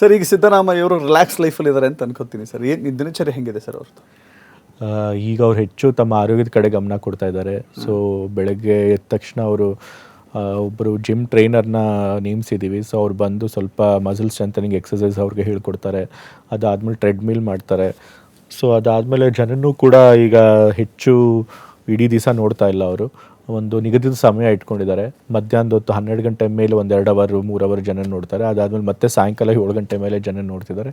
Sir ಈಗ ಸಿದ್ದರಾಮಯ್ಯ ಅವರು relax ಲೈಫಲ್ಲಿ ಇದ್ದಾರೆ ಅಂತ ಅನ್ಕೋತೀನಿ ಸರ್. ಏನು ದಿನಚರಿ ಹೆಂಗಿದೆ ಸರ್ ಅವ್ರದ್ದು? ಈಗ ಅವ್ರು ಹೆಚ್ಚು ತಮ್ಮ ಆರೋಗ್ಯದ ಕಡೆ ಗಮನ ಕೊಡ್ತಾ ಇದ್ದಾರೆ. ಸೊ ಬೆಳಗ್ಗೆ ಎದ್ದ ತಕ್ಷಣ ಅವರು ಒಬ್ಬರು ಜಿಮ್ ಟ್ರೈನರ್ನ ನೇಮಿಸಿದ್ದೀವಿ. ಸೊ ಅವ್ರು ಬಂದು ಸ್ವಲ್ಪ ಮಸಲ್ ಸ್ಟ್ರೆಂಥನಿಂಗ್ ಎಕ್ಸಸೈಸ್ ಅವ್ರಿಗೆ ಹೇಳ್ಕೊಡ್ತಾರೆ. ಅದಾದಮೇಲೆ ಟ್ರೆಡ್ಮಿಲ್ ಮಾಡ್ತಾರೆ. ಸೊ ಅದಾದಮೇಲೆ ಜನನೂ ಕೂಡ ಈಗ ಹೆಚ್ಚು ಇಡೀ ದಿವಸ ನೋಡ್ತಾ ಇಲ್ಲ. ಅವರು ಒಂದು ನಿಗದಿತ ಸಮಯ ಇಟ್ಕೊಂಡಿದ್ದಾರೆ. ಮಧ್ಯಾಹ್ನದ ಹೊತ್ತು 12 ಗಂಟೆ ಮೇಲೆ ಒಂದು 2 ಅವರ್ 3 ಅವರ್ ಜನ ನೋಡ್ತಾರೆ. ಅದಾದಮೇಲೆ ಮತ್ತೆ ಸಾಯಂಕಾಲ 7 ಗಂಟೆ ಮೇಲೆ ಜನ ನೋಡ್ತಿದ್ದಾರೆ.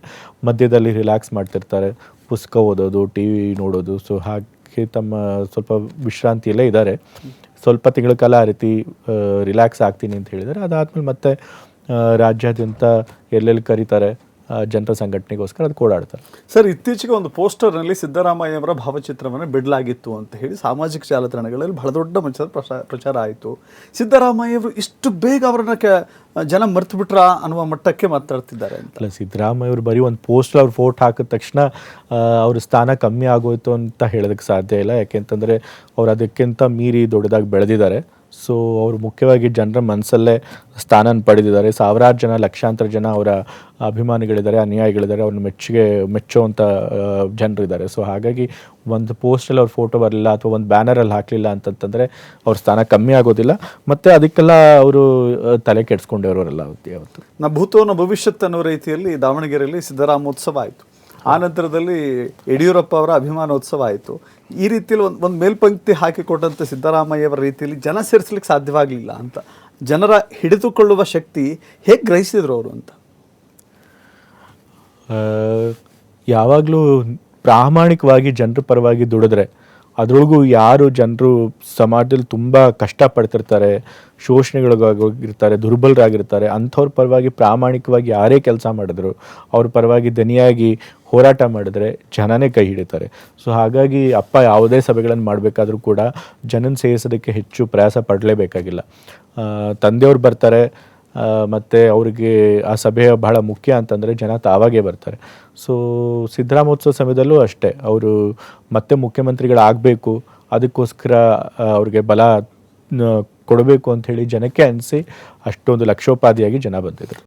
ಮಧ್ಯದಲ್ಲಿ ರಿಲ್ಯಾಕ್ಸ್ ಮಾಡ್ತಿರ್ತಾರೆ, ಪುಸ್ತಕ ಓದೋದು, ಟಿ ವಿ ನೋಡೋದು. ಸೊ ಹಾಗೆ ತಮ್ಮ ಸ್ವಲ್ಪ ವಿಶ್ರಾಂತಿಯಲ್ಲೇ ಇದ್ದಾರೆ. ಸ್ವಲ್ಪ ತಿಂಗಳ ಕಾಲ ಆ ರೀತಿ ರಿಲ್ಯಾಕ್ಸ್ ಆಗ್ತೀನಿ ಅಂತ ಹೇಳಿದ್ದಾರೆ. ಅದಾದಮೇಲೆ ಮತ್ತೆ ರಾಜ್ಯಾದ್ಯಂತ ಎಲ್ಲೆಲ್ಲಿ ಕರೀತಾರೆ ಜನರ ಸಂಘಟನೆಗೋಸ್ಕರ ಅದು ಓಡಾಡ್ತಾರೆ. ಸರ್ ಇತ್ತೀಚೆಗೆ ಒಂದು ಪೋಸ್ಟರ್ನಲ್ಲಿ ಸಿದ್ದರಾಮಯ್ಯ ಅವರ ಭಾವಚಿತ್ರವನ್ನು ಬಿಡಲಾಗಿತ್ತು ಅಂತ ಹೇಳಿ ಸಾಮಾಜಿಕ ಜಾಲತಾಣಗಳಲ್ಲಿ ಬಹಳ ದೊಡ್ಡ ಮಟ್ಟದ ಪ್ರಚಾರ ಆಯಿತು. ಸಿದ್ದರಾಮಯ್ಯ ಅವರು ಇಷ್ಟು ಬೇಗ ಅವರನ್ನ ಜನ ಮರ್ತು ಬಿಟ್ರಾ ಅನ್ನುವ ಮಟ್ಟಕ್ಕೆ ಮಾತಾಡ್ತಿದ್ದಾರೆ ಅಂತ. ಅಲ್ಲ, ಸಿದ್ದರಾಮಯ್ಯ ಅವರು ಬರೀ ಒಂದು ಪೋಸ್ಟರ್ ಅವ್ರು ಫೋಟೋ ಹಾಕಿದ ತಕ್ಷಣ ಅವ್ರ ಸ್ಥಾನ ಕಮ್ಮಿ ಆಗೋಯ್ತು ಅಂತ ಹೇಳೋದಕ್ಕೆ ಸಾಧ್ಯ ಇಲ್ಲ. ಯಾಕೆಂತಂದರೆ ಅವ್ರು ಅದಕ್ಕಿಂತ ಮೀರಿ ದೊಡ್ಡದಾಗಿ ಬೆಳೆದಿದ್ದಾರೆ. ಸೊ ಅವರು ಮುಖ್ಯವಾಗಿ ಜನರ ಮನಸ್ಸಲ್ಲೇ ಸ್ಥಾನ ಪಡೆದಿದ್ದಾರೆ. ಸಾವಿರಾರು ಜನ, ಲಕ್ಷಾಂತರ ಜನ ಅವರ ಅಭಿಮಾನಿಗಳಿದ್ದಾರೆ, ಅನುಯಾಯಿಗಳಿದ್ದಾರೆ. ಅವ್ರನ್ನ ಮೆಚ್ಚುವಂಥ ಜನರಿದ್ದಾರೆ. ಸೊ ಹಾಗಾಗಿ ಒಂದು ಪೋಸ್ಟಲ್ಲಿ ಅವ್ರ ಫೋಟೋ ಬರಲಿಲ್ಲ ಅಥವಾ ಒಂದು ಬ್ಯಾನರಲ್ಲಿ ಹಾಕಲಿಲ್ಲ ಅಂತಂತಂದರೆ ಅವ್ರ ಸ್ಥಾನ ಕಮ್ಮಿ ಆಗೋದಿಲ್ಲ. ಮತ್ತು ಅದಕ್ಕೆಲ್ಲ ಅವರು ತಲೆ ಕೆಡಿಸ್ಕೊಂಡಿರೋರೆಲ್ಲ ಯಾವತ್ತು. ಭೂತೋನ ಭವಿಷ್ಯತ್ ಅನ್ನೋ ರೀತಿಯಲ್ಲಿ ದಾವಣಗೆರೆಯಲ್ಲಿ ಸಿದ್ದರಾಮೋತ್ಸವ ಆಯಿತು. ಆ ನಂತರದಲ್ಲಿ ಯಡಿಯೂರಪ್ಪ ಅವರ ಅಭಿಮಾನೋತ್ಸವ ಆಯಿತು. ಈ ರೀತಿಯಲ್ಲಿ ಒಂದು ಮೇಲ್ಪಂಕ್ತಿ ಹಾಕಿಕೊಟ್ಟಂಥ ಸಿದ್ದರಾಮಯ್ಯವರ ರೀತಿಯಲ್ಲಿ ಜನ ಸೇರಿಸ್ಲಿಕ್ಕೆ ಸಾಧ್ಯವಾಗಲಿಲ್ಲ ಅಂತ, ಜನರ ಹಿಡಿದುಕೊಳ್ಳುವ ಶಕ್ತಿ ಹೇಗೆ ಗ್ರಹಿಸಿದ್ರು ಅವರು ಅಂತ? ಯಾವಾಗಲೂ ಪ್ರಾಮಾಣಿಕವಾಗಿ ಜನರ ಪರವಾಗಿ ದುಡಿದ್ರೆ, ಅದರೊಳಗೂ ಯಾರು ಜನರು ಸಮಾಜದಲ್ಲಿ ತುಂಬ ಕಷ್ಟಪಡ್ತಿರ್ತಾರೆ, ಶೋಷಣೆಗಳಿಗಾಗಿರ್ತಾರೆ, ದುರ್ಬಲರಾಗಿರ್ತಾರೆ, ಅಂಥವ್ರ ಪರವಾಗಿ ಪ್ರಾಮಾಣಿಕವಾಗಿ ಯಾರೇ ಕೆಲಸ ಮಾಡಿದ್ರು, ಅವ್ರ ಪರವಾಗಿ ದನಿಯಾಗಿ ಹೋರಾಟ ಮಾಡಿದ್ರೆ ಜನನೇ ಕೈ ಹಿಡಿತಾರೆ. ಸೊ ಹಾಗಾಗಿ ಅಪ್ಪ ಯಾವುದೇ ಸಭೆಗಳನ್ನು ಮಾಡಬೇಕಾದ್ರೂ ಕೂಡ ಜನನ ಸೇರಿಸೋದಕ್ಕೆ ಹೆಚ್ಚು ಪ್ರಯಾಸ ಪಡಲೇಬೇಕಾಗಿಲ್ಲ. ತಂದೆಯವ್ರು ಬರ್ತಾರೆ, ಮತ್ತು ಅವರಿಗೆ ಆ ಸಭೆ ಬಹಳ ಮುಖ್ಯ ಅಂತಂದರೆ ಜನ ತಾವಾಗೇ ಬರ್ತಾರೆ. ಸೊ ಸಿದ್ದರಾಮೋತ್ಸವ ಸಮಯದಲ್ಲೂ ಅಷ್ಟೇ, ಅವರು ಮತ್ತೆ ಮುಖ್ಯಮಂತ್ರಿಗಳಾಗಬೇಕು, ಅದಕ್ಕೋಸ್ಕರ ಅವ್ರಿಗೆ ಬಲ ಕೊಡಬೇಕು ಅಂಥೇಳಿ ಜನಕ್ಕೆ ಅನಿಸಿ ಅಷ್ಟೊಂದು ಲಕ್ಷೋಪಾದಿಯಾಗಿ ಜನ ಬಂದಿದ್ರು.